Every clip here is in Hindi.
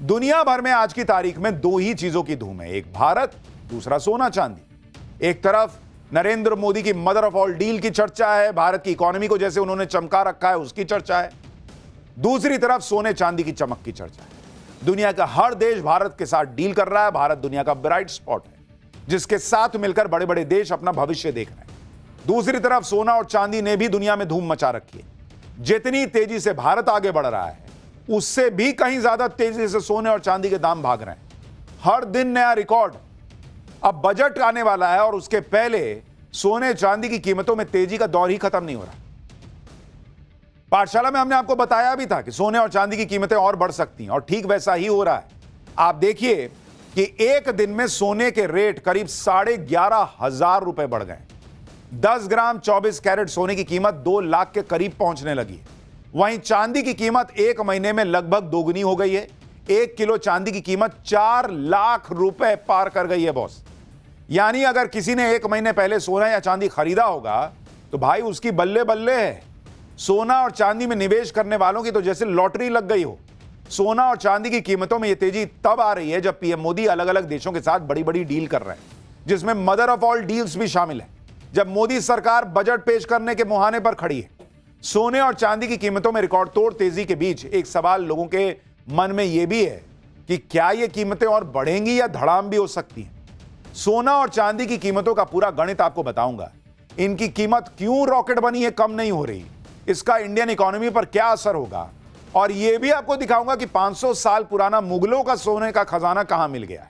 दुनिया भर में आज की तारीख में दो ही चीजों की धूम है, एक भारत, दूसरा सोना चांदी। एक तरफ नरेंद्र मोदी की मदर ऑफ ऑल डील की चर्चा है, भारत की इकोनॉमी को जैसे उन्होंने चमका रखा है उसकी चर्चा है। दूसरी तरफ सोने चांदी की चमक की चर्चा है। दुनिया का हर देश भारत के साथ डील कर रहा है। भारत दुनिया का ब्राइट स्पॉट है जिसके साथ मिलकर बड़े बड़े देश अपना भविष्य देख रहे हैं। दूसरी तरफ सोना और चांदी ने भी दुनिया में धूम मचा रखी है। जितनी तेजी से भारत आगे बढ़ रहा है उससे भी कहीं ज्यादा तेजी से सोने और चांदी के दाम भाग रहे हैं। हर दिन नया रिकॉर्ड। अब बजट आने वाला है और उसके पहले सोने चांदी की कीमतों में तेजी का दौर ही खत्म नहीं हो रहा। पाठशाला में हमने आपको बताया भी था कि सोने और चांदी की कीमतें और बढ़ सकती हैं और ठीक वैसा ही हो रहा है। आप देखिए कि एक दिन में सोने के रेट करीब 11,500 रुपए बढ़ गए। 10 ग्राम 24 कैरेट सोने की कीमत 2 लाख के करीब पहुंचने लगी है। वहीं चांदी की कीमत एक महीने में लगभग दोगुनी हो गई है। 1 किलो चांदी की कीमत 4 लाख रुपए पार कर गई है बॉस। यानी अगर किसी ने एक महीने पहले सोना या चांदी खरीदा होगा तो भाई उसकी बल्ले बल्ले है। सोना और चांदी में निवेश करने वालों की तो जैसे लॉटरी लग गई हो। सोना और चांदी की कीमतों में यह तेजी तब आ रही है जब पीएम मोदी अलग अलग देशों के साथ बड़ी बड़ी डील कर रहे हैं, जिसमें मदर ऑफ ऑल डील्स भी शामिल है। जब मोदी सरकार बजट पेश करने के मुहाने पर खड़ी है, सोने और चांदी की कीमतों में रिकॉर्ड तोड़ तेजी के बीच एक सवाल लोगों के मन में यह भी है कि क्या ये कीमतें और बढ़ेंगी या धड़ाम भी हो सकती हैं। सोना और चांदी की कीमतों का पूरा गणित आपको बताऊंगा। इनकी कीमत क्यों रॉकेट बनी है, कम नहीं हो रही, इसका इंडियन इकोनॉमी पर क्या असर होगा, और यह भी आपको दिखाऊंगा कि 500 साल पुराना मुगलों का सोने का खजाना कहां मिल गया है।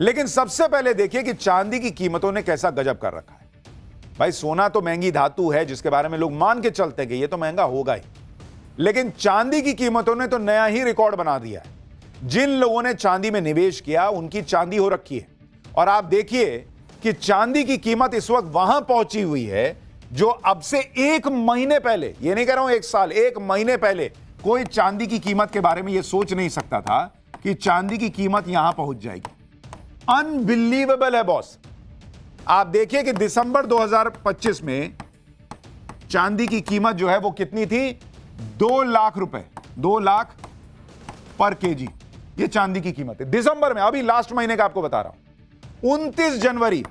लेकिन सबसे पहले देखिए कि चांदी की कीमतों ने कैसा गजब कर रखा है। भाई सोना तो महंगी धातु है जिसके बारे में लोग मान के चलते हैं कि ये तो महंगा होगा ही, लेकिन चांदी की कीमतों ने तो नया ही रिकॉर्ड बना दिया है। जिन लोगों ने चांदी में निवेश किया उनकी चांदी हो रखी है। और आप देखिए कि चांदी की कीमत इस वक्त वहां पहुंची हुई है जो अब से एक महीने पहले, ये नहीं कह रहा हूं एक साल, एक महीने पहले कोई चांदी की कीमत के बारे में यह सोच नहीं सकता था कि चांदी की कीमत यहां पहुंच जाएगी। अनबिलीवेबल है बॉस। आप देखिए कि दिसंबर 2025 में चांदी की कीमत जो है वो कितनी थी, 2 लाख रुपए, 2 लाख पर केजी। ये चांदी की कीमत है दिसंबर में, अभी लास्ट महीने का आपको बता रहा हूं। 29 जनवरी,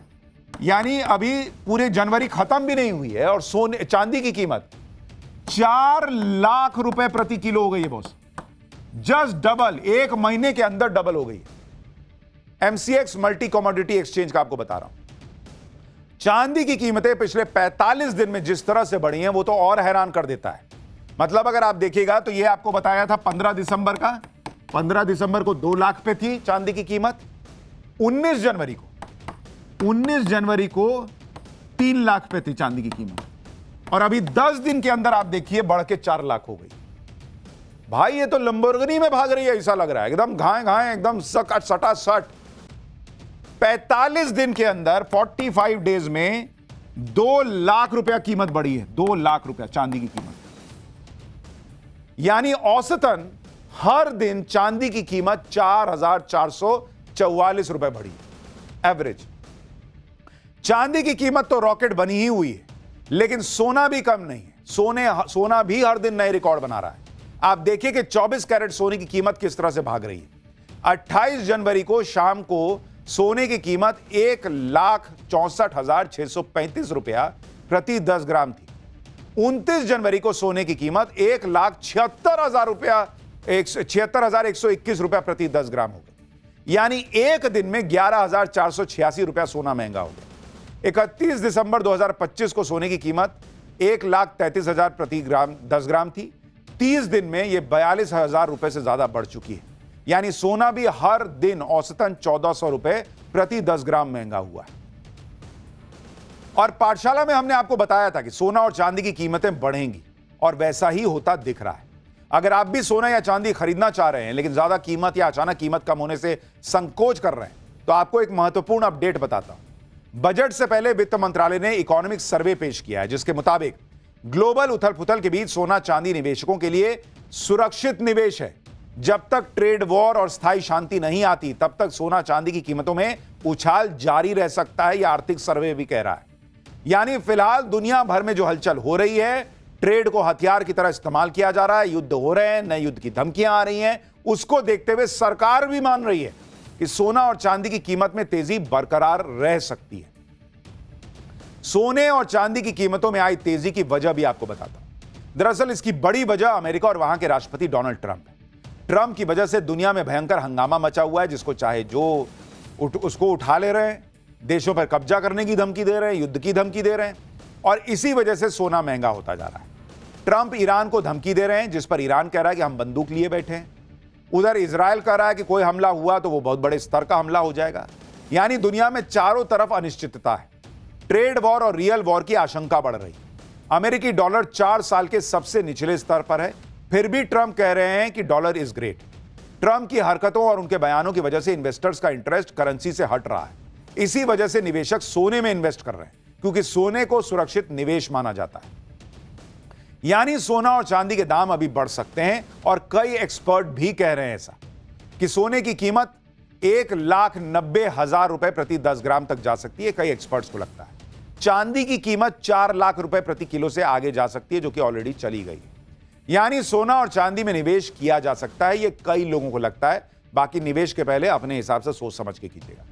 यानी अभी पूरे जनवरी खत्म भी नहीं हुई है और सोने चांदी की कीमत 4 लाख रुपए प्रति किलो हो गई है बॉस। जस्ट डबल, एक महीने के अंदर डबल हो गई है। एमसीएक्स मल्टी कमोडिटी एक्सचेंज का आपको बता रहा हूं। चांदी की कीमतें पिछले 45 दिन में जिस तरह से बढ़ी हैं वो तो और हैरान कर देता है। मतलब अगर आप देखिएगा तो ये आपको बताया था 15 दिसंबर का, 15 दिसंबर को 2 लाख पे थी चांदी की कीमत। 19 जनवरी को 3 लाख पे थी चांदी की कीमत, और अभी 10 दिन के अंदर आप देखिए बढ़ के 4 लाख हो गई। भाई ये तो लंबोर्गिनी में भाग रही है ऐसा लग रहा है, एकदम घाए घाए, एकदम सटा सट। 45 दिन के अंदर 45 डेज में 2 लाख रुपया कीमत बढ़ी है। 2 लाख रुपया चांदी की कीमत, यानी औसतन हर दिन चांदी की कीमत 4,444 रुपए बढ़ी है एवरेज। चांदी की कीमत तो रॉकेट बनी ही हुई है, लेकिन सोना भी कम नहीं है। सोना भी हर दिन नए रिकॉर्ड बना रहा है। आप देखिए कि 24 कैरेट सोने की कीमत किस तरह से भाग रही है। 28 जनवरी को शाम को सोने की कीमत 1,64,635 रुपया प्रति 10 ग्राम थी। 29 जनवरी को सोने की कीमत 1,76,000 रुपया, 76,121 रुपया प्रति 10 ग्राम हो गई। यानी एक दिन में 11,486 रुपया सोना महंगा हो गया। 31 दिसंबर 2025 को सोने की कीमत 1,33,000 प्रति ग्राम 10 ग्राम थी। 30 दिन में यह 42,000 रुपए से ज्यादा बढ़ चुकी है। यानी सोना भी हर दिन औसतन 1,400 रुपए प्रति 10 ग्राम महंगा हुआ है। और पाठशाला में हमने आपको बताया था कि सोना और चांदी की कीमतें बढ़ेंगी, और वैसा ही होता दिख रहा है। अगर आप भी सोना या चांदी खरीदना चाह रहे हैं लेकिन ज्यादा कीमत या अचानक कीमत कम होने से संकोच कर रहे हैं, तो आपको एक महत्वपूर्ण अपडेट बताता हूं। बजट से पहले वित्त मंत्रालय ने इकोनॉमिक सर्वे पेश किया है जिसके मुताबिक ग्लोबल उथल पुथल के बीच सोना चांदी निवेशकों के लिए सुरक्षित निवेश है। जब तक ट्रेड वॉर और स्थायी शांति नहीं आती तब तक सोना चांदी की कीमतों में उछाल जारी रह सकता है, यह आर्थिक सर्वे भी कह रहा है। यानी फिलहाल दुनिया भर में जो हलचल हो रही है ट्रेड को हथियार की तरह इस्तेमाल किया जा रहा है, युद्ध हो रहे हैं, नए युद्ध की धमकियां आ रही हैं, उसको देखते हुए सरकार भी मान रही है कि सोना और चांदी की कीमत में तेजी बरकरार रह सकती है। सोने और चांदी की कीमतों में आई तेजी की वजह भी आपको बताता हूं। दरअसल इसकी बड़ी वजह अमेरिका और वहां के राष्ट्रपति डोनाल्ड ट्रंप है। ट्रंप की वजह से दुनिया में भयंकर हंगामा मचा हुआ है, जिसको चाहे जो उसको उठा ले रहे हैं, देशों पर कब्जा करने की धमकी दे रहे हैं, युद्ध की धमकी दे रहे हैं, और इसी वजह से सोना महंगा होता जा रहा है। ट्रंप ईरान को धमकी दे रहे हैं, जिस पर ईरान कह रहा है कि हम बंदूक लिए बैठे हैं। उधर इजराइल कह रहा है कि कोई हमला हुआ तो वो बहुत बड़े स्तर का हमला हो जाएगा। यानी दुनिया में चारों तरफ अनिश्चितता है। ट्रेड वॉर और रियल वॉर की आशंका बढ़ रही। अमेरिकी डॉलर 4 साल के सबसे निचले स्तर पर है, फिर भी ट्रंप कह रहे हैं कि डॉलर इज ग्रेट। ट्रंप की हरकतों और उनके बयानों की वजह से इन्वेस्टर्स का इंटरेस्ट करेंसी से हट रहा है। इसी वजह से निवेशक सोने में इन्वेस्ट कर रहे हैं, क्योंकि सोने को सुरक्षित निवेश माना जाता है। यानी सोना और चांदी के दाम अभी बढ़ सकते हैं, और कई एक्सपर्ट भी कह रहे हैं ऐसा कि सोने की कीमत 1,90,000 रुपए प्रति 10 ग्राम तक जा सकती है। कई एक्सपर्ट्स को लगता है चांदी की कीमत 4 लाख रुपए प्रति किलो से आगे जा सकती है, जो कि ऑलरेडी चली गई है। यानी सोना और चांदी में निवेश किया जा सकता है, यह कई लोगों को लगता है। बाकी निवेश के पहले अपने हिसाब से सोच समझ के कीजिएगा।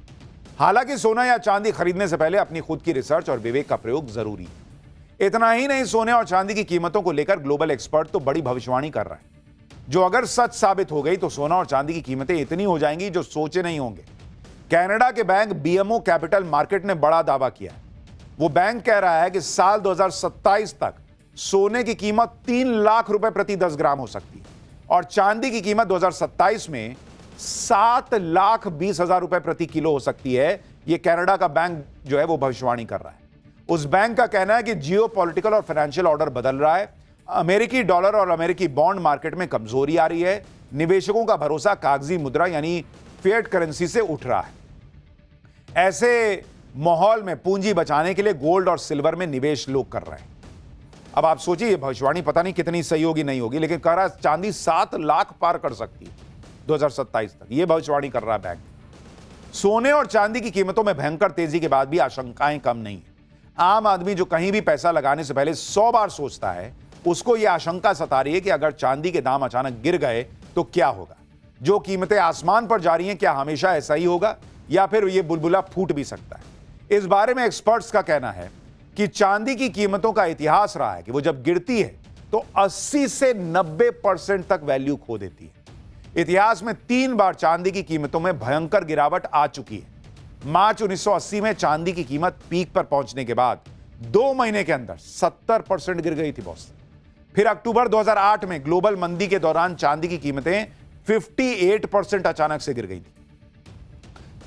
हालांकि सोना या चांदी खरीदने से पहले अपनी खुद की रिसर्च और विवेक का प्रयोग जरूरी है। इतना ही नहीं, सोने और चांदी की कीमतों को लेकर ग्लोबल एक्सपर्ट तो बड़ी भविष्यवाणी कर रहे हैं, जो अगर सच साबित हो गई तो सोना और चांदी की कीमतें इतनी हो जाएंगी जो सोचे नहीं होंगे। कनाडा के बैंक BMO कैपिटल मार्केट ने बड़ा दावा किया है। वो बैंक कह रहा है कि साल 2027 तक सोने की कीमत 3 लाख रुपए प्रति 10 ग्राम हो सकती है, और चांदी की कीमत 2027 में 7,20,000 रुपए प्रति किलो हो सकती है। यह कनाडा का बैंक जो है वो भविष्यवाणी कर रहा है। उस बैंक का कहना है कि जियो पॉलिटिकल और फाइनेंशियल ऑर्डर बदल रहा है। अमेरिकी डॉलर और अमेरिकी बॉन्ड मार्केट में कमजोरी आ रही है। निवेशकों का भरोसा कागजी मुद्रा यानी फिएट करेंसी से उठ रहा है। ऐसे माहौल में पूंजी बचाने के लिए गोल्ड और सिल्वर में निवेश लोग कर रहे हैं। अब आप सोचिए, ये भविष्यवाणी पता नहीं कितनी सही होगी नहीं होगी, लेकिन कह रहा है चांदी 7 लाख पार कर सकती है 2027 तक। यह भविष्यवाणी कर रहा है बैंक। सोने और चांदी की कीमतों में भयंकर तेजी के बाद भी आशंकाएं कम नहीं है। आम आदमी जो कहीं भी पैसा लगाने से पहले 100 बार सोचता है, उसको यह आशंका सता रही है कि अगर चांदी के दाम अचानक गिर गए तो क्या होगा। जो कीमतें आसमान पर जा रही हैं, क्या हमेशा ऐसा ही होगा, या फिर यह बुलबुला फूट भी सकता है। इस बारे में एक्सपर्ट्स का कहना है कि चांदी की कीमतों का इतिहास रहा है कि वो जब गिरती है तो 80 से 90% तक वैल्यू खो देती है। इतिहास में 3 बार चांदी की कीमतों में भयंकर गिरावट आ चुकी है। मार्च 1980 में चांदी की कीमत पीक पर पहुंचने के बाद 2 महीने के अंदर 70% गिर गई थी बॉस। फिर अक्टूबर 2008 में ग्लोबल मंदी के दौरान चांदी की कीमतें 58% अचानक से गिर गई थी।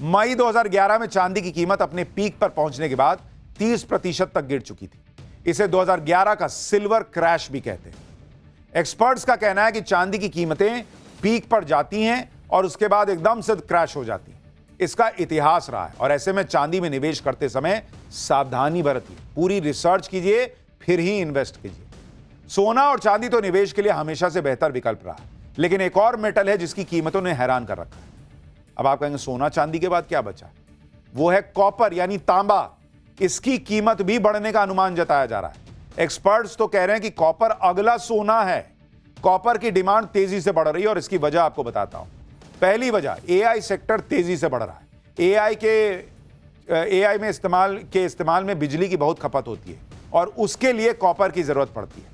मई 2011 में चांदी की कीमत अपने पीक पर पहुंचने के बाद 30% तक गिर चुकी थी। इसे 2011 का सिल्वर क्रैश भी कहते हैं। एक्सपर्ट्स का कहना है कि चांदी की कीमतें पीक पर जाती हैं और उसके बाद एकदम से क्रैश हो जाती हैं। इसका इतिहास रहा है, और ऐसे में चांदी में निवेश करते समय सावधानी बरतिए, पूरी रिसर्च कीजिए, फिर ही इन्वेस्ट कीजिए। सोना और चांदी तो निवेश के लिए हमेशा से बेहतर विकल्प रहा, लेकिन एक और मेटल है जिसकी कीमतों ने हैरान कर रखा है। अब आप कहेंगे सोना चांदी के बाद क्या बचा? वो है कॉपर यानी तांबा। इसकी कीमत भी बढ़ने का अनुमान जताया जा रहा है। एक्सपर्ट्स तो कह रहे हैं कि कॉपर अगला सोना है। कॉपर की डिमांड तेजी से बढ़ रही है, और इसकी वजह आपको बताता हूं। पहली वजह, एआई सेक्टर तेजी से बढ़ रहा है। एआई में इस्तेमाल में बिजली की बहुत खपत होती है, और उसके लिए कॉपर की जरूरत पड़ती है।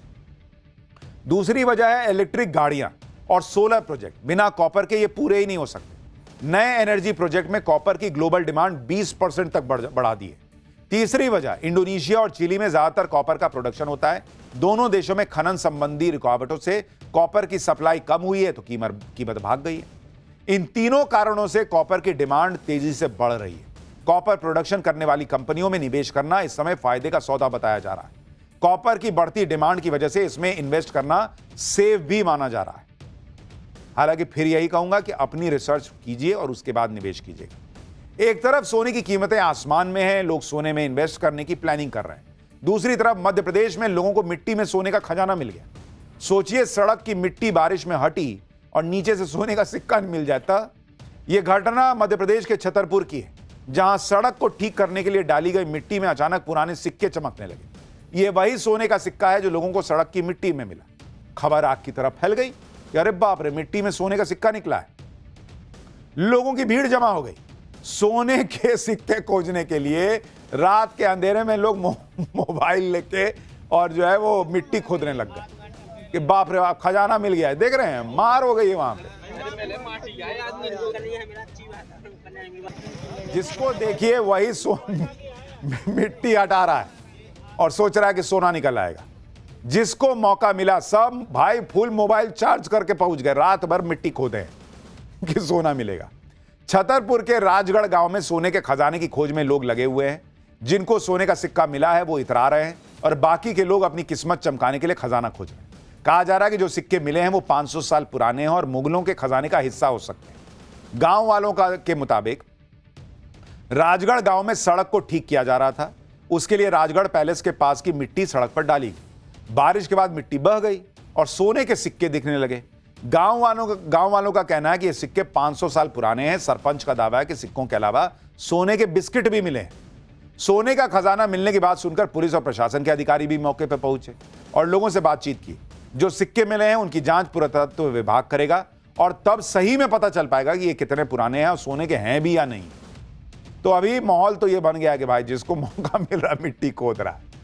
दूसरी वजह है इलेक्ट्रिक गाड़ियां और सोलर प्रोजेक्ट। बिना कॉपर के ये पूरे ही नहीं हो सकते। नए एनर्जी प्रोजेक्ट में कॉपर की ग्लोबल डिमांड 20% तक बढ़ा दी है। तीसरी वजह, इंडोनेशिया और चिली में ज्यादातर कॉपर का प्रोडक्शन होता है। दोनों देशों में खनन संबंधी रुकावटों से कॉपर की सप्लाई कम हुई है, तो कीमत भाग गई है। इन तीनों कारणों से कॉपर की डिमांड तेजी से बढ़ रही है। कॉपर प्रोडक्शन करने वाली कंपनियों में निवेश करना इस समय फायदे का सौदा बताया जा रहा है। कॉपर की बढ़ती डिमांड की वजह से इसमें इन्वेस्ट करना सेफ भी माना जा रहा है। हालांकि फिर यही कहूंगा कि अपनी रिसर्च कीजिए और उसके बाद निवेश कीजिए। एक तरफ सोने की कीमतें आसमान में हैं, लोग सोने में इन्वेस्ट करने की प्लानिंग कर रहे हैं। दूसरी तरफ मध्य प्रदेश में लोगों को मिट्टी में सोने का खजाना मिल गया। सोचिए, सड़क की मिट्टी बारिश में हटी और नीचे से सोने का सिक्का मिल जाता। यह घटना मध्य प्रदेश के छतरपुर की है, जहां सड़क को ठीक करने के लिए डाली गई मिट्टी में अचानक पुराने सिक्के चमकने लगे। ये वही सोने का सिक्का है जो लोगों को सड़क की मिट्टी में मिला। खबर आग की तरफ फैल गई कि अरे बाप रे, मिट्टी में सोने का सिक्का निकला है। लोगों की भीड़ जमा हो गई। सोने के सिक्के खोजने के लिए रात के अंधेरे में लोग मोबाइल लेके और जो है वो मिट्टी खोदने लग गए कि बाप रे बाप, खजाना मिल गया है। देख रहे हैं, मार हो गई है वहां पे। जिसको देखिए वही मिट्टी हटा रहा है और सोच रहा है कि सोना निकल आएगा। जिसको मौका मिला सब भाई फुल मोबाइल चार्ज करके पहुंच गए, रात भर मिट्टी खोदे हैं कि सोना मिलेगा। छतरपुर के राजगढ़ गांव में सोने के खजाने की खोज में लोग लगे हुए हैं। जिनको सोने का सिक्का मिला है वो इतरा रहे हैं और बाकी के लोग अपनी किस्मत चमकाने के लिए खजाना खोज रहे हैं। कहा जा रहा है कि जो सिक्के मिले हैं वो 500 साल पुराने हैं और मुगलों के खजाने का हिस्सा हो सकते हैं। गांव वालों के मुताबिक राजगढ़ गांव में सड़क को ठीक किया जा रहा था। उसके लिए राजगढ़ पैलेस के पास की मिट्टी सड़क पर डाली गई। बारिश के बाद मिट्टी बह गई और सोने के सिक्के दिखने लगे। गांव वालों का कहना है कि ये सिक्के 500 साल पुराने हैं। सरपंच का दावा है कि सिक्कों के अलावा सोने के बिस्किट भी मिले हैं। सोने का खजाना मिलने की बात सुनकर पुलिस और प्रशासन के अधिकारी भी मौके पर पहुंचे और लोगों से बातचीत की। जो सिक्के मिले हैं उनकी जांच पुरातत्व विभाग करेगा और तब सही में पता चल पाएगा कि ये कितने पुराने हैं और सोने के हैं भी या नहीं। तो अभी माहौल तो ये बन गया कि भाई जिसको मौका मिल रहा है मिट्टी खोद रहा है।